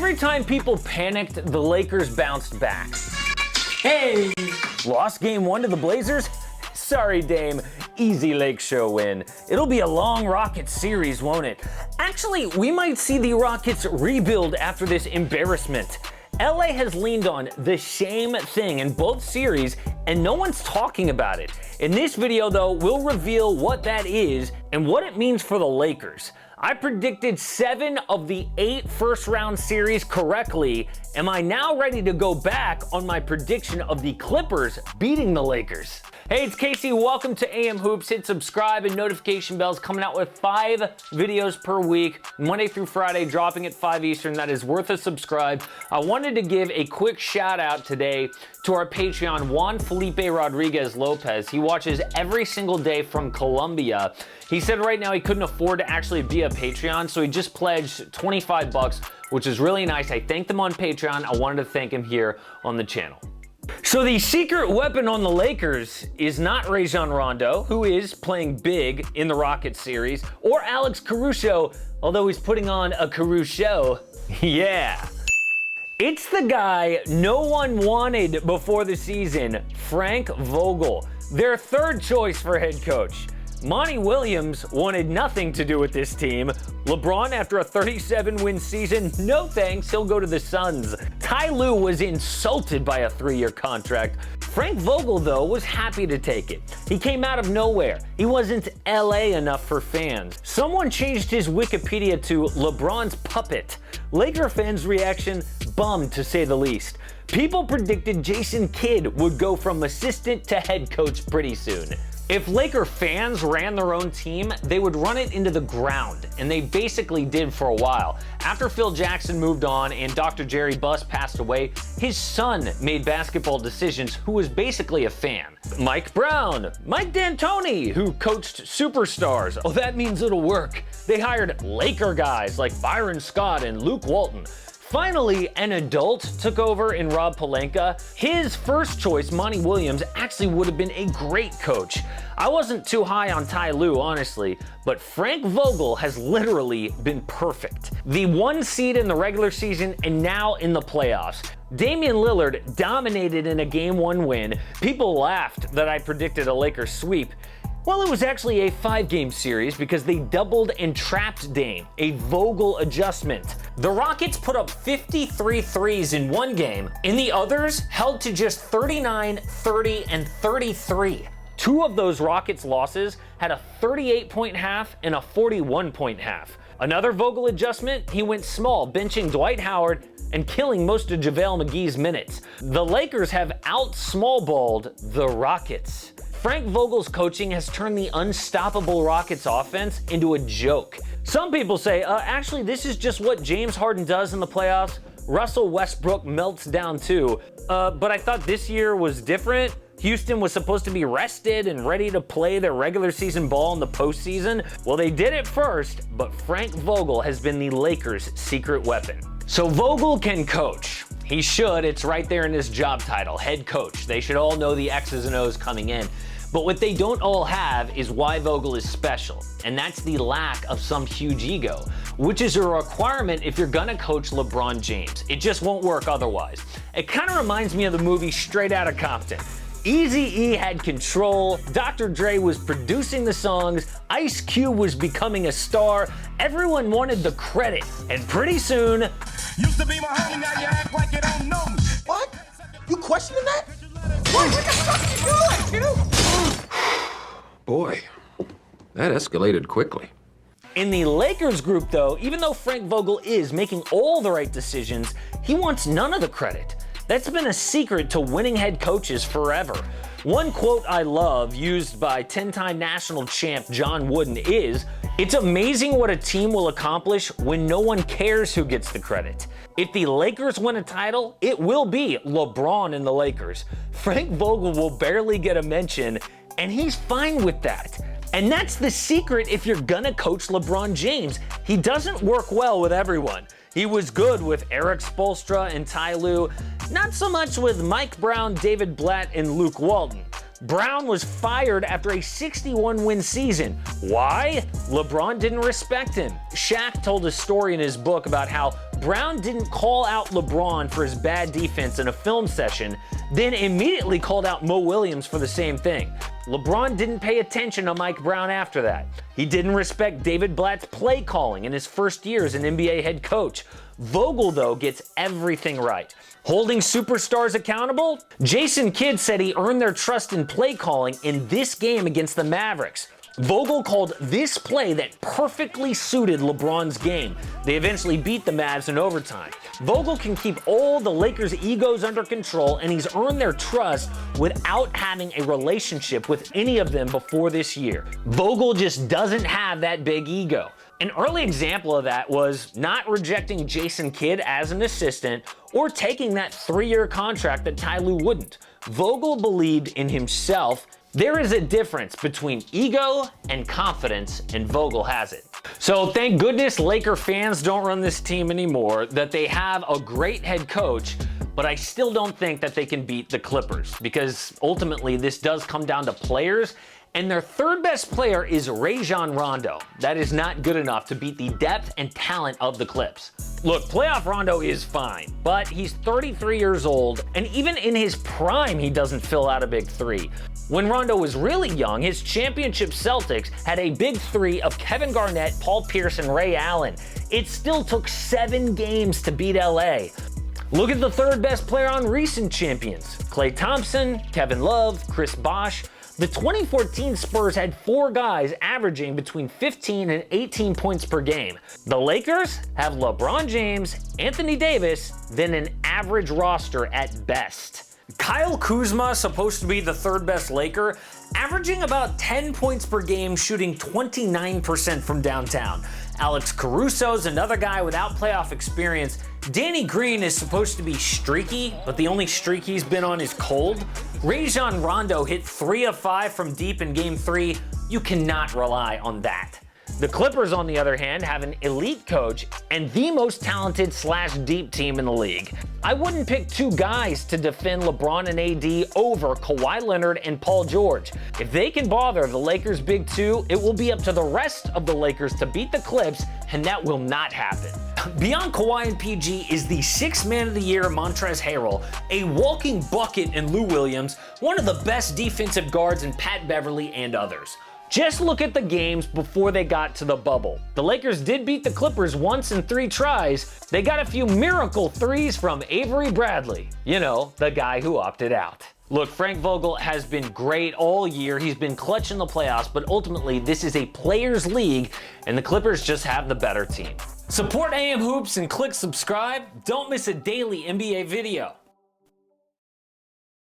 Every time people panicked, the Lakers bounced back. Hey! Lost game 1 to the Blazers? Sorry, Dame. Easy Lake Show win. It'll be a long Rockets series, won't it? Actually, we might see the Rockets rebuild after this embarrassment. LA has leaned on the same thing in both series, and no one's talking about it. In this video, though, we'll reveal what that is and what it means for the Lakers. I predicted 7 of the 8 first-round series correctly. Am I now ready to go back on my prediction of the Clippers beating the Lakers? Hey, it's Casey. Welcome to AM Hoops. Hit subscribe and notification bells. Coming out with 5 videos per week, Monday through Friday, dropping at 5 Eastern. That is worth a subscribe. I wanted to give a quick shout out today to our Patreon, Juan Felipe Rodriguez Lopez. He watches every single day from Colombia. He said right now he couldn't afford to actually be a Patreon, so he just pledged 25 bucks, which is really nice. I thanked him on Patreon. I wanted to thank him here on the channel. So the secret weapon on the Lakers is not Rajon Rondo, who is playing big in the Rockets series, or Alex Caruso, although he's putting on a Caruso. Yeah. It's the guy no one wanted before the season, Frank Vogel, their third choice for head coach. Monty Williams wanted nothing to do with this team. LeBron, after a 37-win season, no thanks, he'll go to the Suns. Ty Lue was insulted by a 3-year contract. Frank Vogel, though, was happy to take it. He came out of nowhere. He wasn't LA enough for fans. Someone changed his Wikipedia to LeBron's puppet. Laker fans' reaction, bummed to say the least. People predicted Jason Kidd would go from assistant to head coach pretty soon. If Laker fans ran their own team, they would run it into the ground, and they basically did for a while. After Phil Jackson moved on and Dr. Jerry Buss passed away, his son made basketball decisions, who was basically a fan. Mike Brown, Mike D'Antoni, who coached superstars. Oh, that means it'll work. They hired Laker guys like Byron Scott and Luke Walton. Finally, an adult took over in Rob Pelinka. His first choice, Monty Williams, actually would have been a great coach. I wasn't too high on Ty Lue, honestly, but Frank Vogel has literally been perfect. The 1 seed in the regular season and now in the playoffs. Damian Lillard dominated in a Game 1 win. People laughed that I predicted a Lakers sweep. Well, it was actually a 5-game series because they doubled and trapped Dame, a Vogel adjustment. The Rockets put up 53 threes in one game, and the others held to just 39, 30, and 33. 2 of those Rockets losses had a 38-point half and a 41-point half. Another Vogel adjustment, he went small, benching Dwight Howard and killing most of JaVale McGee's minutes. The Lakers have out-small-balled the Rockets. Frank Vogel's coaching has turned the unstoppable Rockets offense into a joke. Some people say, actually, this is just what James Harden does in the playoffs. Russell Westbrook melts down too. But I thought this year was different. Houston was supposed to be rested and ready to play their regular season ball in the postseason. Well, they did it first, but Frank Vogel has been the Lakers' secret weapon. So Vogel can coach. He should. It's right there in his job title, head coach. They should all know the X's and O's coming in. But what they don't all have is why Vogel is special, and that's the lack of some huge ego, which is a requirement if you're gonna coach LeBron James. It just won't work otherwise. It kind of reminds me of the movie Straight Outta Compton. Eazy-E had control, Dr. Dre was producing the songs, Ice Cube was becoming a star, everyone wanted the credit, and pretty soon... Used to be my homie, now you act like you don't know me. What? You questioning that? What the fuck are you doing, Boy, that escalated quickly. In the Lakers group, though, even though Frank Vogel is making all the right decisions, he wants none of the credit. That's been a secret to winning head coaches forever. One quote I love, used by 10-time national champ John Wooden, is, "It's amazing what a team will accomplish when no one cares who gets the credit." If the Lakers win a title, it will be LeBron and the Lakers. Frank Vogel will barely get a mention, and he's fine with that. And that's the secret if you're gonna coach LeBron James. He doesn't work well with everyone. He was good with Eric Spoelstra and Ty Lue, not so much with Mike Brown, David Blatt, and Luke Walton. Brown was fired after a 61-win season. Why? LeBron didn't respect him. Shaq told a story in his book about how Brown didn't call out LeBron for his bad defense in a film session, then immediately called out Mo Williams for the same thing. LeBron didn't pay attention to Mike Brown after that. He didn't respect David Blatt's play calling in his first year as an NBA head coach. Vogel, though, gets everything right. Holding superstars accountable? Jason Kidd said he earned their trust in play calling in this game against the Mavericks. Vogel called this play that perfectly suited LeBron's game. They eventually beat the Mavs in overtime. Vogel can keep all the Lakers' egos under control, and he's earned their trust without having a relationship with any of them before this year. Vogel just doesn't have that big ego. An early example of that was not rejecting Jason Kidd as an assistant or taking that 3-year contract that Ty Lue wouldn't. Vogel believed in himself. There is a difference between ego and confidence, and Vogel has it. So thank goodness Laker fans don't run this team anymore, that they have a great head coach, but I still don't think that they can beat the Clippers, because ultimately this does come down to players, and their third best player is Rajon Rondo. That is not good enough to beat the depth and talent of the Clips. Look, playoff Rondo is fine, but he's 33 years old, and even in his prime, he doesn't fill out a big three. When Rondo was really young, his championship Celtics had a big three of Kevin Garnett, Paul Pierce, and Ray Allen. It still took 7 games to beat LA. Look at the third best player on recent champions: Klay Thompson, Kevin Love, Chris Bosh. The 2014 Spurs had 4 guys averaging between 15 and 18 points per game. The Lakers have LeBron James, Anthony Davis, then an average roster at best. Kyle Kuzma, supposed to be the third best Laker, averaging about 10 points per game, shooting 29% from downtown. Alex Caruso's another guy without playoff experience. Danny Green is supposed to be streaky, but the only streak he's been on is cold. Rajon Rondo hit 3 of 5 from deep in Game 3. You cannot rely on that. The Clippers, on the other hand, have an elite coach and the most talented / deep team in the league. I wouldn't pick 2 guys to defend LeBron and AD over Kawhi Leonard and Paul George. If they can bother the Lakers' big 2, it will be up to the rest of the Lakers to beat the Clips, and that will not happen. Beyond Kawhi and PG is the 6th man of the year, Montrezl Harrell, a walking bucket in Lou Williams, one of the best defensive guards in Pat Beverly, and others. Just look at the games before they got to the bubble. The Lakers did beat the Clippers once in 3 tries. They got a few miracle threes from Avery Bradley. You know, the guy who opted out. Look, Frank Vogel has been great all year. He's been clutch in the playoffs, but ultimately this is a players' league, and the Clippers just have the better team. Support AM Hoops and click subscribe. Don't miss a daily NBA video.